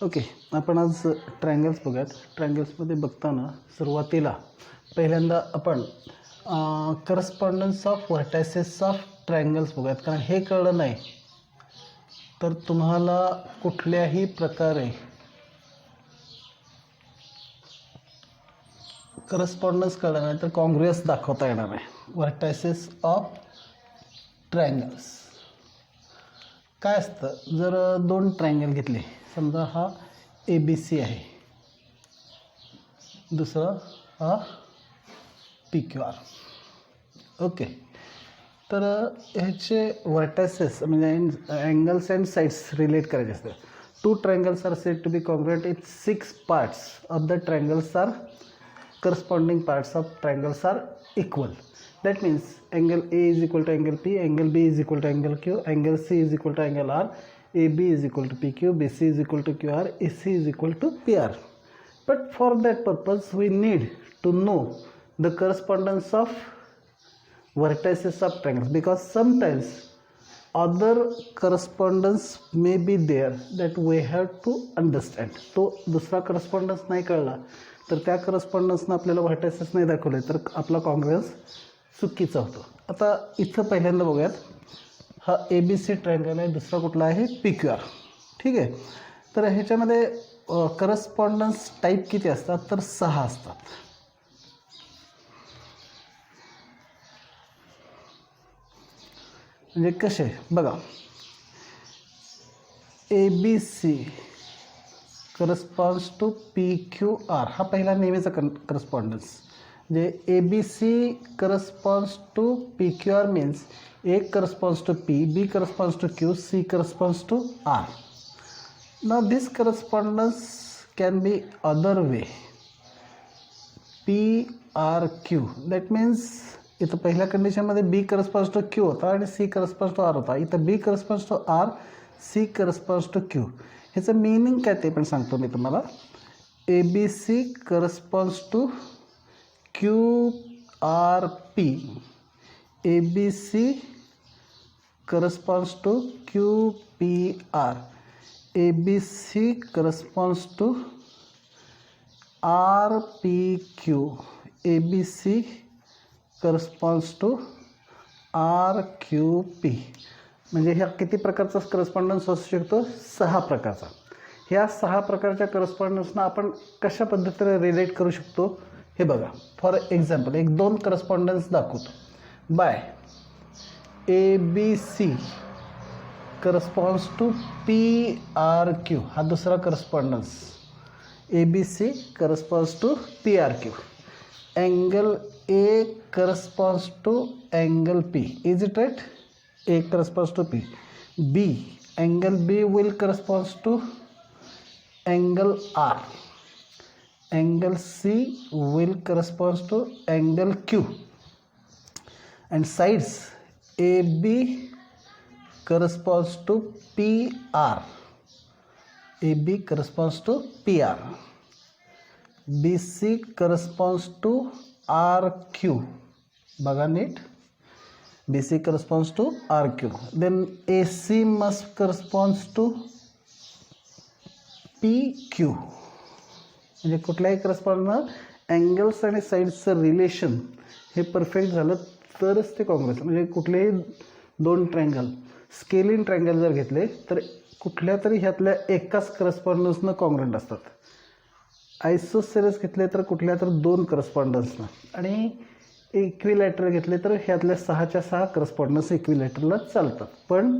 Okay, आपण आज triangles बघूयात. ट्रायंगल्समध्ये बघताना सुरुवातीला पहिल्यांदा आपण correspondence of vertices of triangles बघूयात. कारण हे कळलं नाही तर तुम्हाला कुठल्याही प्रकारे करस्पॉन्डन्स कळलं नाही तर कॉन्ग्रुअस दाखवता येणार आहे. व्हर्टायसेस ऑफ ट्रायंगल्स काय असतं, जर दोन ट्रायंगल घेतले, समजा हा ABC आहे, दुसरा हा PQR. ओके, तर ह्याचे व्हर्टायसेस म्हणजे अँगल्स अँड साइड्स रिलेट करायचे असतात. Two triangles are said to be congruent if 6 parts of the triangles are corresponding parts of triangles are equal. That means angle A is equal to angle P, angle B is equal to angle Q, angle C is equal to angle R, AB is equal to PQ, BC is equal to QR, AC is equal to PR. But for that purpose we need to know the correspondence of vertices of triangles, because sometimes other correspondence may be there that we have to understand. तो दुसरा correspondence नाही कळला तर त्या करस्पॉन्डन्सनं आपल्याला vertices नाही दाखवले तर आपला कॉन्ग्रुअन्स चुकीचा होतो. आता इथं पहिल्यांदा बघूयात, हा ABC ट्रायंगल आहे, दुसरा कुठला आहे PQR. ठीक आहे, तर ह्याच्यामध्ये करस्पॉन्डन्स टाईप किती असतात तर 6 असतात. म्हणजे कसे बघा, ABC करस्पॉन्ड्स टू PQR हा पहिला नेहमीचा करस्पॉन्डन्स. म्हणजे ABC corresponds to PQR means A corresponds to P, B corresponds to Q, C corresponds to R. Now this correspondence can be other way, PRQ. That means इथं पहिल्या कंडिशनमध्ये B corresponds to Q होता आणि C corresponds to R होता. इथं B corresponds to R, C corresponds to Q. ह्याचं meaning काय ते पण सांगतो मी तुम्हाला. ABC corresponds to QRP, ABC corresponds to QPR, ABC corresponds to RPQ, ABC corresponds to RQP. म्हणजे ह्या किती प्रकारचा करस्पॉन्डन्स असू शकतो? 6 प्रकारचा. ह्या 6 प्रकारच्या करस्पॉन्डन्सना आपण कशा पद्धतीने रिलेट करू शकतो हे बघा. फॉर एक्झाम्पल एक 2 करस्पॉन्डन्स दाखवतो. By ABC corresponds to PRQ, हा दुसरा correspondence. ABC corresponds to PRQ. Angle A corresponds to angle P. Is it right? A corresponds to P. B, angle B will corresponds to angle R. Angle C will corresponds to angle Q. And sides AB corresponds to PR. AB corresponds to PR. BC corresponds to RQ. बघा नीट, BC corresponds to RQ. Then AC must corresponds to PQ. म्हणजे कुठल्याही correspondence angles आणि साईड्सचं relation हे perfect झालं तरच ते कॉन्ग्रुअस. म्हणजे कुठलेही 2 ट्रायंगल, स्केलिन ट्रायंगल जर घेतले तर कुठल्या तरी ह्यातल्या एकाच करस्पॉन्डन्सनं कॉन्ग्रुएंट असतात. आयसोसेलेस घेतले तर कुठल्या तर 2 करस्पॉन्डन्सनं, आणि इक्विलॅटरल घेतले तर ह्यातल्या 6च्या 6 करस्पॉन्डन्स इक्विलॅटरला चालतात. पण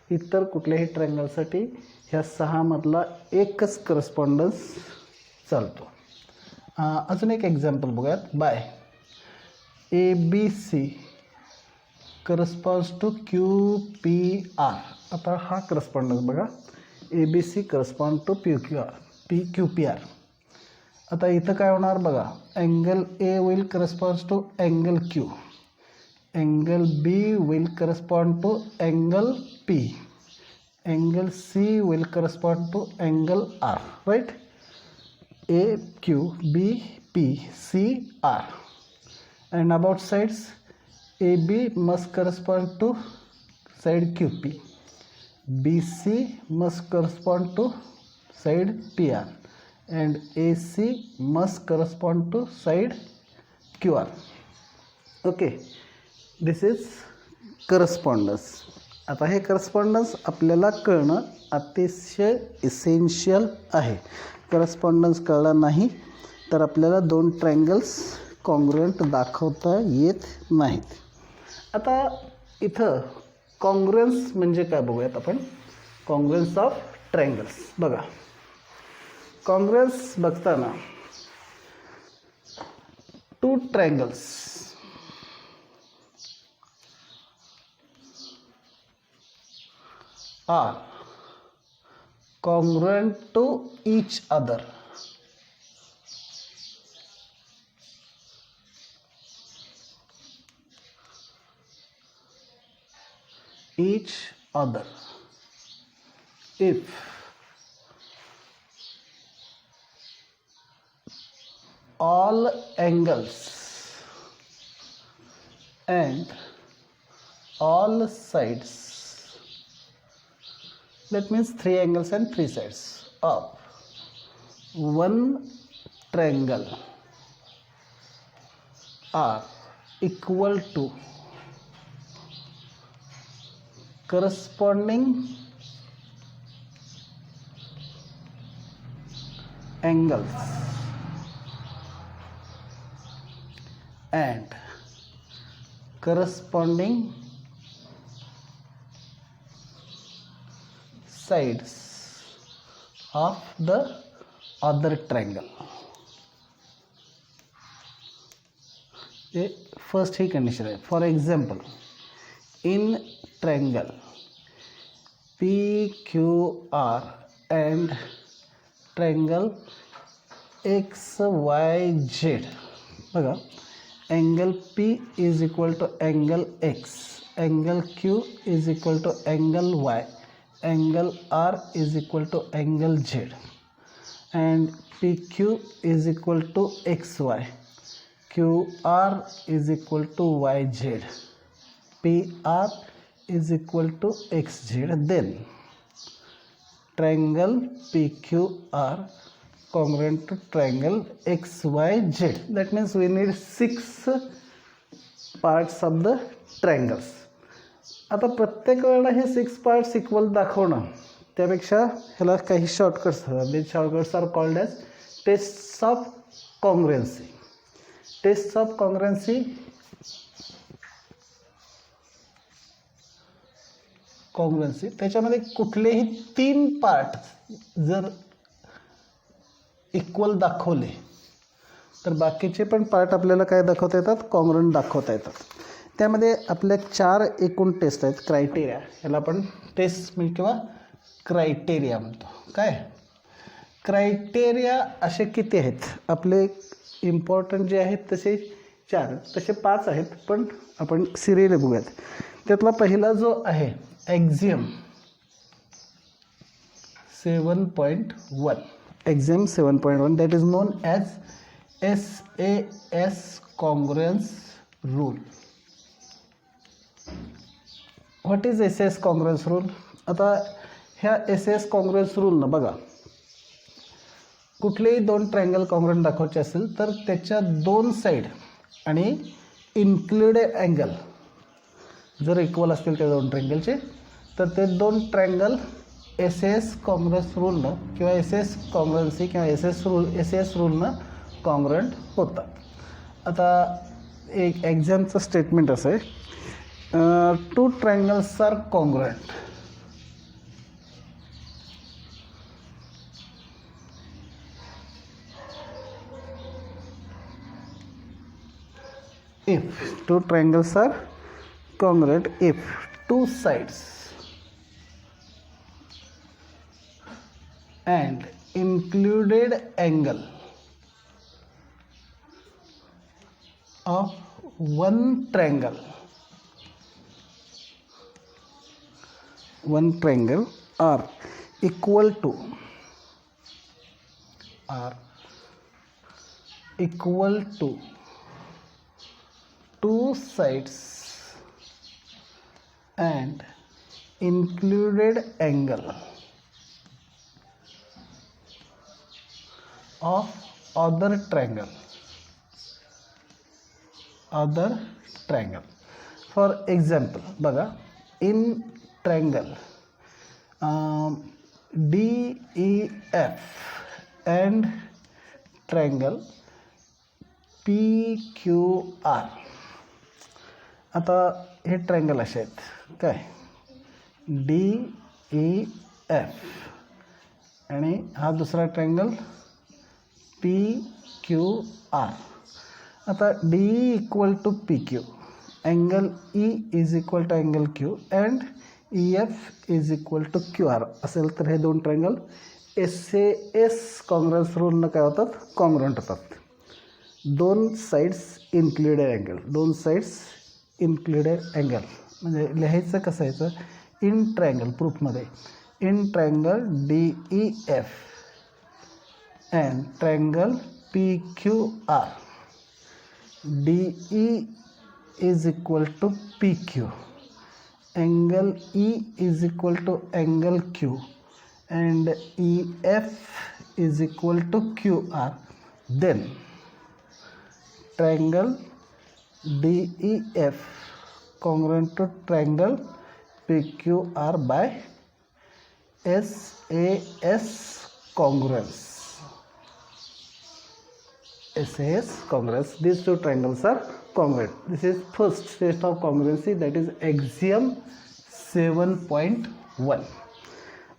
इतर कुठल्याही ट्रायंगलसाठी ह्या 6 मधला एकच करस्पॉन्डन्स चालतो. अजून एक एक्झाम्पल बघूयात. By ABC corresponds to QPR. आता हा करस्पॉन्डन्स बघा, ABC करस्पॉन्ड टू QPR. आता इथं काय होणार बघा, angle A will corresponds to angle Q, angle B will correspond to angle P, angle C will correspond to angle R. Right? A Q B P C R. And about sides AB must correspond to side QP, BC must correspond to side PR and AC must correspond to side QR. Okay, this is correspondence. आता हे correspondence आपल्याला कळणं अतिशय essential आहे. Correspondence कळला नाही तर आपल्याला दोन ट्रायंगल्स कॉन्ग्रुएंट दाखवता येत नाहीत. आता इथं कॉन्ग्रुएन्स म्हणजे काय बघूयात आपण. कॉन्ग्रुएन्स ऑफ ट्रायंगल्स बघा. कॉन्ग्रुएन्स बघताना two triangles are congruent to each other. Each other if all angles and all sides, that means three angles and three sides of one triangle are equal to corresponding angles and corresponding sides of the other triangle. First ही condition आहे. For example in triangle PQR and triangle XYZ बघा. angle P is equal to angle X, angle Q is equal to angle Y, angle R is equal to angle Z, and PQ is equal to XY, QR is equal to YZ, PR is equal to XZ. Then triangle PQR congruent to triangle XYZ. That means we need 6 parts of the triangles. आता प्रत्येक वेळेला हे 6 parts equal दाखवणं त्यापेक्षा ह्याला काही shortcuts असतात. These shortcuts are called as tests of congruency. Tests of congruency त्याच्यामध्ये कुठलेही 3 पार्ट जर इक्वल दाखवले तर बाकीचे पण पार्ट आपल्याला काय दाखवता येतात, कॉन्ग्रुएंट दाखवता येतात. त्यामध्ये आपल्या 4 एकूण टेस्ट आहेत. क्रायटेरिया ह्याला आपण टेस्ट किंवा क्रायटेरिया म्हणतो. काय क्रायटेरिया असे किती आहेत आपले इम्पॉर्टंट जे आहेत तसे 4, तसे 5 आहेत पण आपण सिरियली बघूयात. त्यातला पहिला जो आहे axiom 7.1, axiom 7.1 that is known as SAS congruence rule. What is SAS congruence rule. आता ह्या SAS कॉन्ग्रुएन्स रूलनं बघा कुठलेही 2 ट्रायंगल कॉन्ग्रुएंट दाखवायचे असेल तर त्याच्या 2 साईड आणि इन्क्लुडेड अँगल जर इक्वल असतील त्या 2 ट्रायंगलचे तर ते 2 ट्रायंगल SAS कॉन्ग्रुएन्स रूलनं किंवा SAS कॉन्ग्रुएन्सी किंवा SAS रूलनं कॉन्ग्रुएंट होतात. आता एक एक्झामचं स्टेटमेंट असं आहे, 2 triangles are congruent if 2 triangles are congruent if 2 sides and included angle of one triangle are equal to 2 sides and included angle of other triangle. For example, बघा, in triangle DEF and triangle PQR. आता हे triangle असे आहेत काय, DEF आणि हा दुसरा triangle PQR. आता DE equal to PQ, angle E is equal to angle Q and EF is equal to QR असेल तर हे दोन ट्रायंगल SAS कॉंग्रुएंस रूलनं काय होतात, कॉंग्रुएंट होतात. दोन साइड्स इन्क्लुडेड अँगल म्हणजे लिहायचं कसं यायचं, इन ट्रायंगल प्रूफमध्ये in triangle DEF and triangle PQR, DE is equal to PQ, angle E is equal to angle Q and EF is equal to QR. Then triangle DEF congruent to triangle PQR by SAS congruence. SAS congruence. These two triangles are congruent. This is first test of congruency, that is axiom 7.1.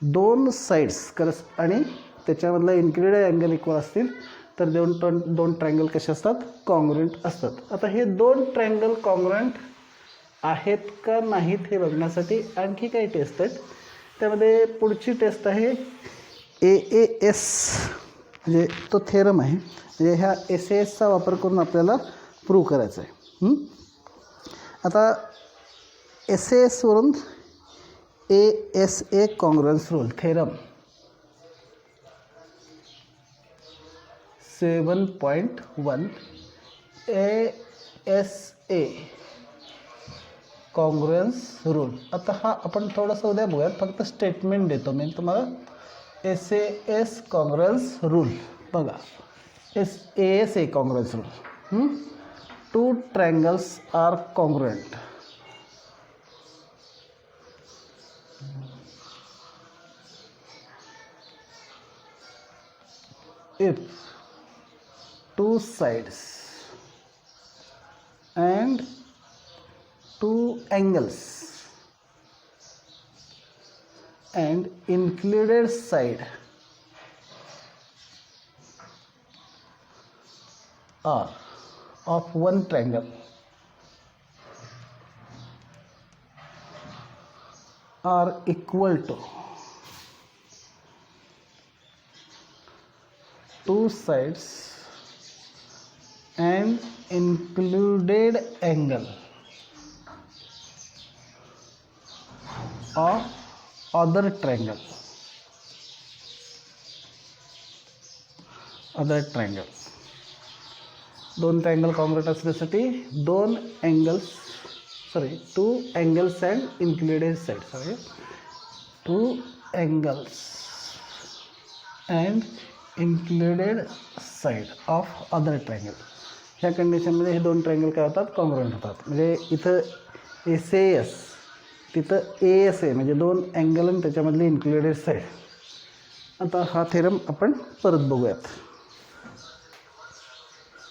दोन sides आणि त्याच्यामधला included angle equal असतील तर दोन triangle कसे असतात, congruent असतात. आता हे दोन ट्रायंगल कॉंग्रुएंट आहेत का नाहीत हे बघण्यासाठी आणखी काही टेस्ट आहेत. त्यामध्ये पुढची टेस्ट आहे AAS, म्हणजे तो थेरम आहे, म्हणजे ह्या SAS वापर करून आपल्याला प्रूव्ह करायचं आहे. आता SAS वरून ASA congruence rule theorem 7.1 ASA congruence rule. आता हा आपण थोडंसं उद्या बघूयात, फक्त स्टेटमेंट देतो मी तुम्हाला. SAS कॉंग्रुएंस रूल बघा, ASA congruence rule. Two triangles are congruent if two sides and two angles and included side are of one triangle are equal to two sides and included angle of other triangle. दोन triangle congruent असण्यासाठी two angles and included side, two angles and included side of other triangle. ह्या कंडिशनमध्ये हे दोन triangle काय होतात, congruent होतात. म्हणजे इथं SAS तिथं ASA म्हणजे दोन अँगल आणि त्याच्यामधली इन्क्लुडेड साइड. आता हा थेरम आपण परत बघूयात.